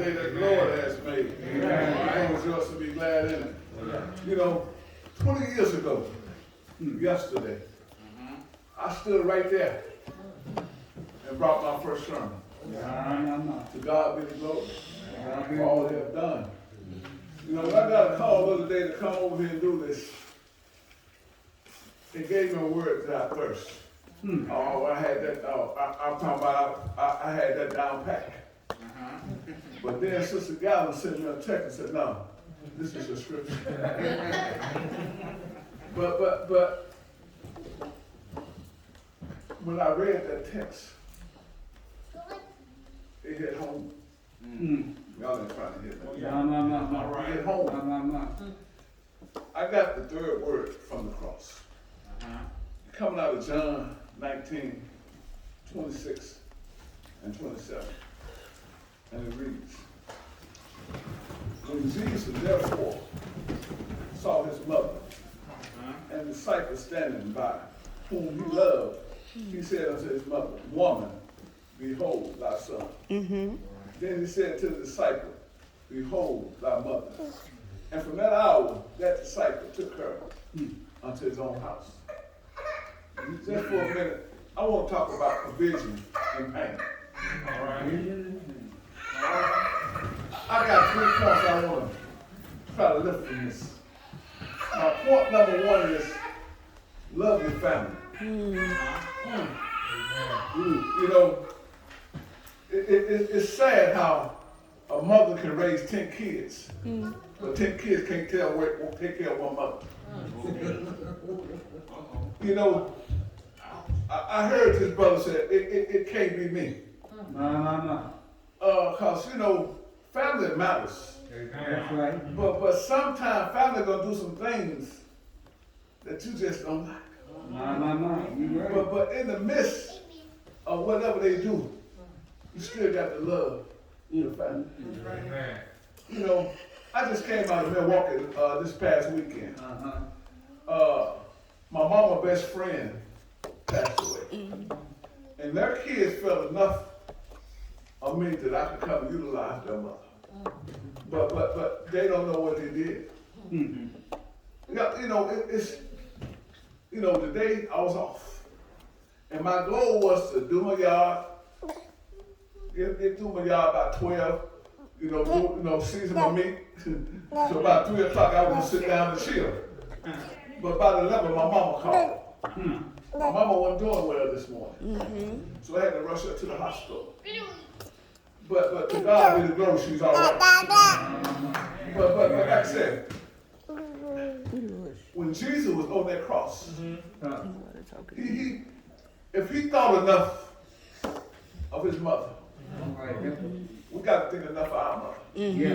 day that the Lord has made. I rejoice to be glad in it. You know, 20 years ago, yesterday, I stood right there and brought my first sermon. To God be the glory for all they have done. You know, when I got a call the other day to come over here and do this, it gave me a word that I thirst. Oh, I had that, I'm talking about, I had that down pat. But then Sister Gallon sent me a text and said, no, this is your scripture. but when I read that text, it hit home. Y'all ain't trying to hit that. It hit home. I got the third word from the cross. Coming out of John 19, 26 and 27. And it reads, when Jesus therefore saw his mother and the disciple standing by, whom he loved, he said unto his mother, woman, behold thy son. Then he said to the disciple, behold thy mother. And from that hour, that disciple took her unto his own house. Just for a minute, I want to talk about provision and pain. All right. I got 3 points I want to try to lift from this. Point number 1 is love your family. You know, it's sad how a mother can raise 10 kids, but 10 kids can't take care of one mother. You know, I heard this brother say, it can't be me. Because, you know, family matters. That's right. But sometimes family gonna do some things that you just don't like. Right. But in the midst of whatever they do, you still got to love your family. Amen. You know, I just came out of Milwaukee this past weekend. My mama's best friend passed away. And their kids felt enough of me that I could come and utilize their mother. But they don't know what they did. You know, it's, you know, the day I was off. And my goal was to do my yard, get through my yard by 12, you know, season my meat. So about 3 o'clock I was going to sit down and chill. But by 11, my mama called. My mama wasn't doing well this morning. So I had to rush her to the hospital. But to God be the glory, she's all right. But like I said, when Jesus was on that cross, if he thought enough of his mother, we got to think enough of our mother. You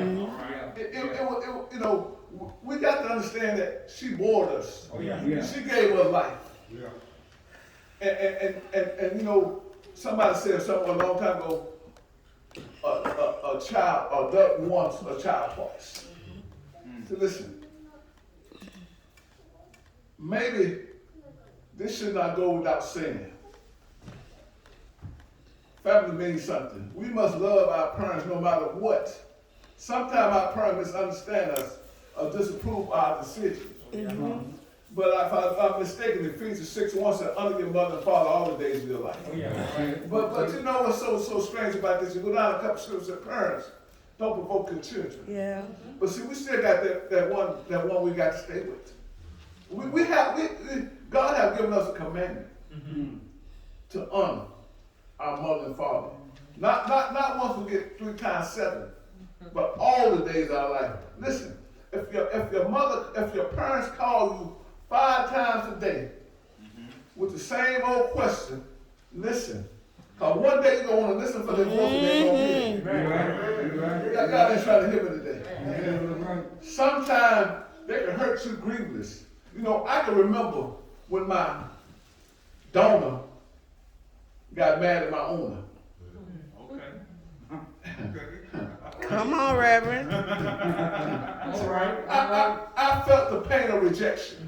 know, we got to understand that she bore us. She gave us life. And you know, somebody said something a long time ago, a child, a duck wants a child twice. So listen, maybe this should not go without saying. Family means something. We must love our parents no matter what. Sometimes our parents misunderstand us or disapprove of our decisions. But if I'm mistaken, Ephesians 6:1 said, honor your mother and father all the days of your life. But you know what's so strange about this? You go down a couple scriptures that parents don't provoke your children. But see, we still got that one we got to stay with. God has given us a commandment to honor our mother and father. Not once we get 3 times 7, but all the days of our life. Listen, if your parents call you 5 times a day with the same old question, listen. Because one day you're going to want to listen for their voice and they're going to hear it. God ain't trying to hear me today. Sometimes they can hurt you grievously. You know, I can remember when my donor got mad at my owner. Come on, Reverend. All right. I felt the pain of rejection.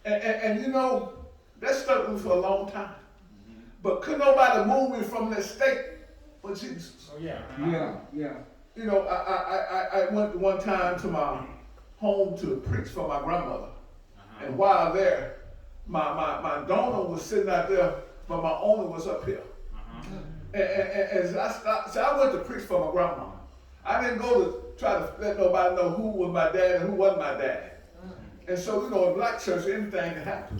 And you know, that stuck with me for a long time. But could nobody move me from that state for Jesus. Oh, yeah. Yeah. You know, I went one time to my home to preach for my grandmother. And while there, my donor was sitting out there, but my owner was up here. And so I went to preach for my grandma. I didn't go to try to let nobody know who was my dad and who wasn't my dad. And so, you know, in black church, anything can happen.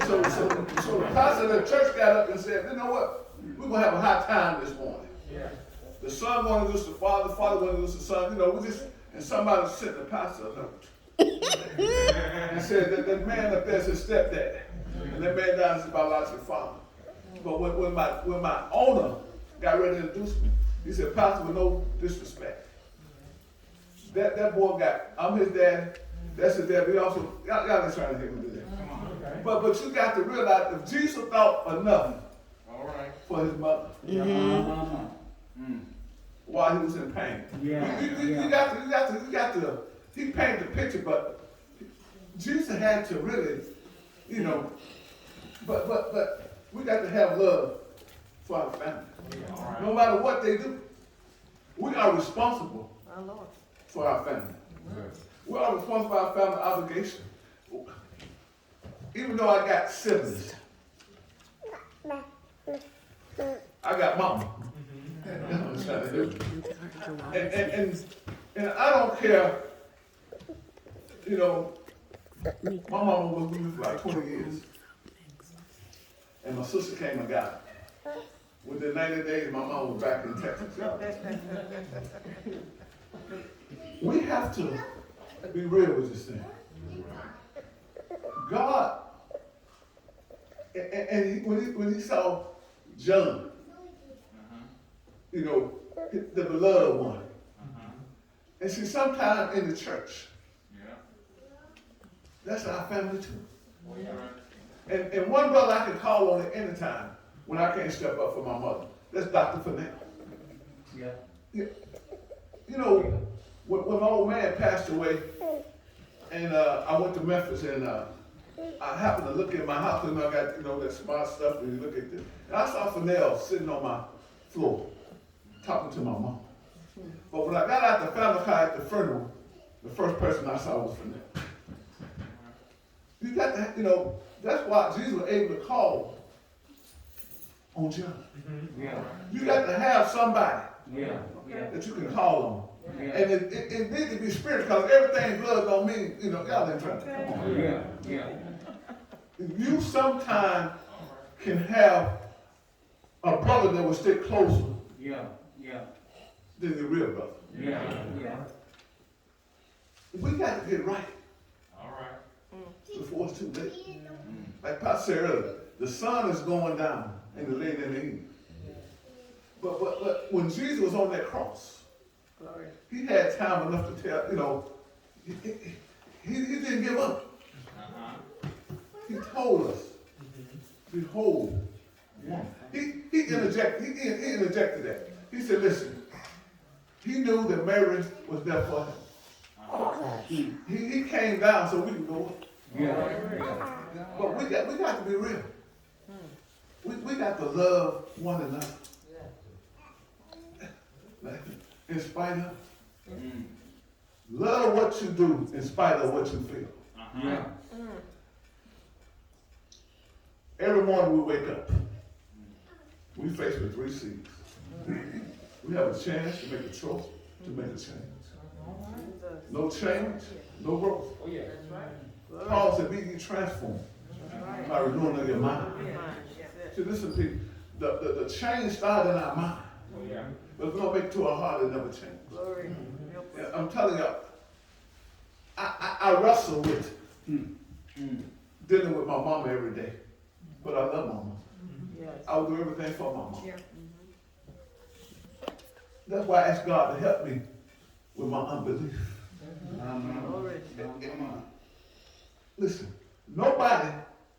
So the pastor of the church got up and said, you know what? We're going to have a high time this morning. Yeah. The son wanted to lose the father, the father wanted to lose the son. You know, and somebody sent the pastor a note. And said that man up there is his stepdad. And that man down is his biological father. But when my owner got ready to introduce me, he said, Pastor, with no disrespect. That boy I'm his dad, that's his dad. We also, y'all ain't trying to hear me do that. Okay. But you got to realize if Jesus thought enough for his mother while he was in pain. You got to, he painted the picture, but Jesus had to really, you know, but we got to have love for our family. No matter what they do, we are responsible for our family. We are responsible for our family obligation. Even though I got siblings, I got mama. And I don't care, you know, my mama was with me for like 20 years. And my sister came and got her. Within 90 days, my mom was back in Texas. We have to be real with this thing. God, and when he saw John, you know, the beloved one. And see, sometimes in the church, that's our family too. And one brother I can call on at any time when I can't step up for my mother. That's Dr. Fennell. You know, when my old man passed away, and I went to Memphis, and I happened to look at my house, and I got, you know, that smart stuff, and you look at this. And I saw Fennell sitting on my floor, talking to my mom. But when I got out the family car at the funeral, the first person I saw was Fennell. You got to, you know, that's why Jesus was able to call on John. You got to have somebody that you can call on. And it needs to be spiritual, because everything blood don't mean, you know, y'all ain't trying to come on. You sometimes can have a brother that will stick closer than the real brother. We got to get right before it's too late. Like Pastor said earlier, the sun is going down in the late in the evening. But when Jesus was on that cross, he had time enough to tell, you know, he didn't give up. He told us, behold, he interjected that. He said, listen, he knew that Mary was there for him. He came down so we could go up. But we got to be real. We got to love one another. In spite of. Love what you do in spite of what you feel. Every morning we wake up, we face with 3 C's. We have a chance to make a choice, to make a change. No change, no growth. Paul said, be ye transformed by renewing of your mind. See, listen, people, the change started in our mind. But if we don't make it to our heart, it never changes. I'm telling you, I wrestle with dealing with my mama every day. But I love mama. I will do everything for my mama. That's why I ask God to help me with my unbelief. Listen, nobody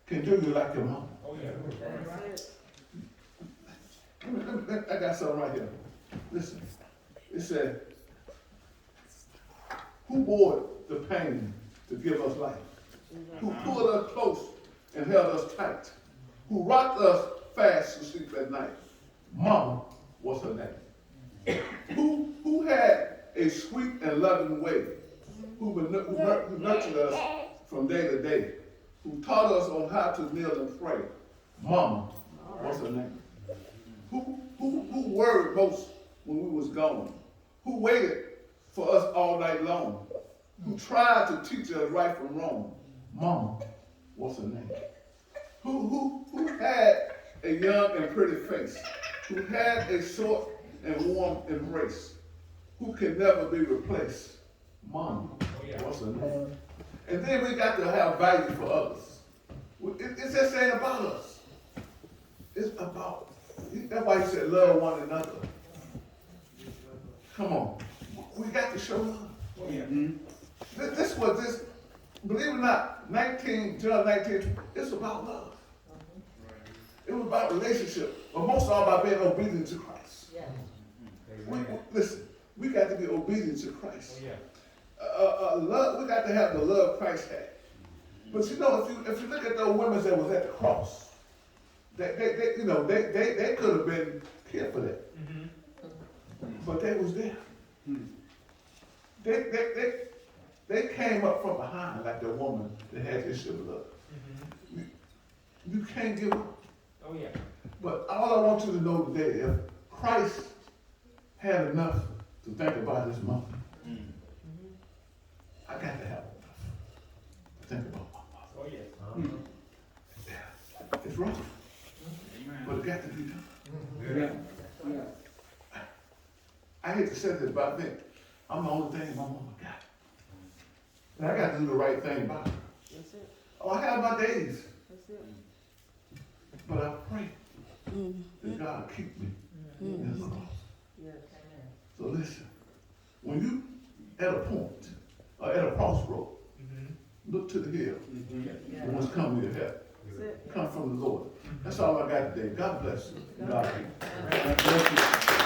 can do you like your mama. I got something right here. Listen, it said, who bore the pain to give us life? Who pulled us close and held us tight? Who rocked us fast to sleep at night? Mama, what's her name? Who had a sweet and loving way, who nurtured us from day to day, who taught us on how to kneel and pray. Mama, what's her name? Who worried most when we was gone? Who waited for us all night long? Who tried to teach us right from wrong? Mama, what's her name? Who had a young and pretty face? Who had a short and warm embrace? Who can never be replaced? Mama, what's her name? And then we got to have value for others. It just ain't about us. It's about, that's why he said love one another. Come on. We got to show love. This was this, believe it or not, John 19, it's about love. It was about relationship, but most of all about being obedient to Christ. Listen, we got to be obedient to Christ. Love, we got to have the love Christ had. But you know, if you look at those women that was at the cross, they could have been killed for that. But they was there. They came up from behind like the woman that had this shit of love. You can't give up. But all I want you to know today, if Christ had enough to think about his mother, I got to have enough to think about my mother. It's wrong, but it got to be done. I hate to say this, but I think I'm the only thing my mama got. And I got to do the right thing by her. Oh, I have my days. But I pray that God keep me in his cross. So listen, when you at a point or at a crossroad, look to the hill. When it's coming to your help. Come from the Lord. That's all I got today. God bless you. God bless you.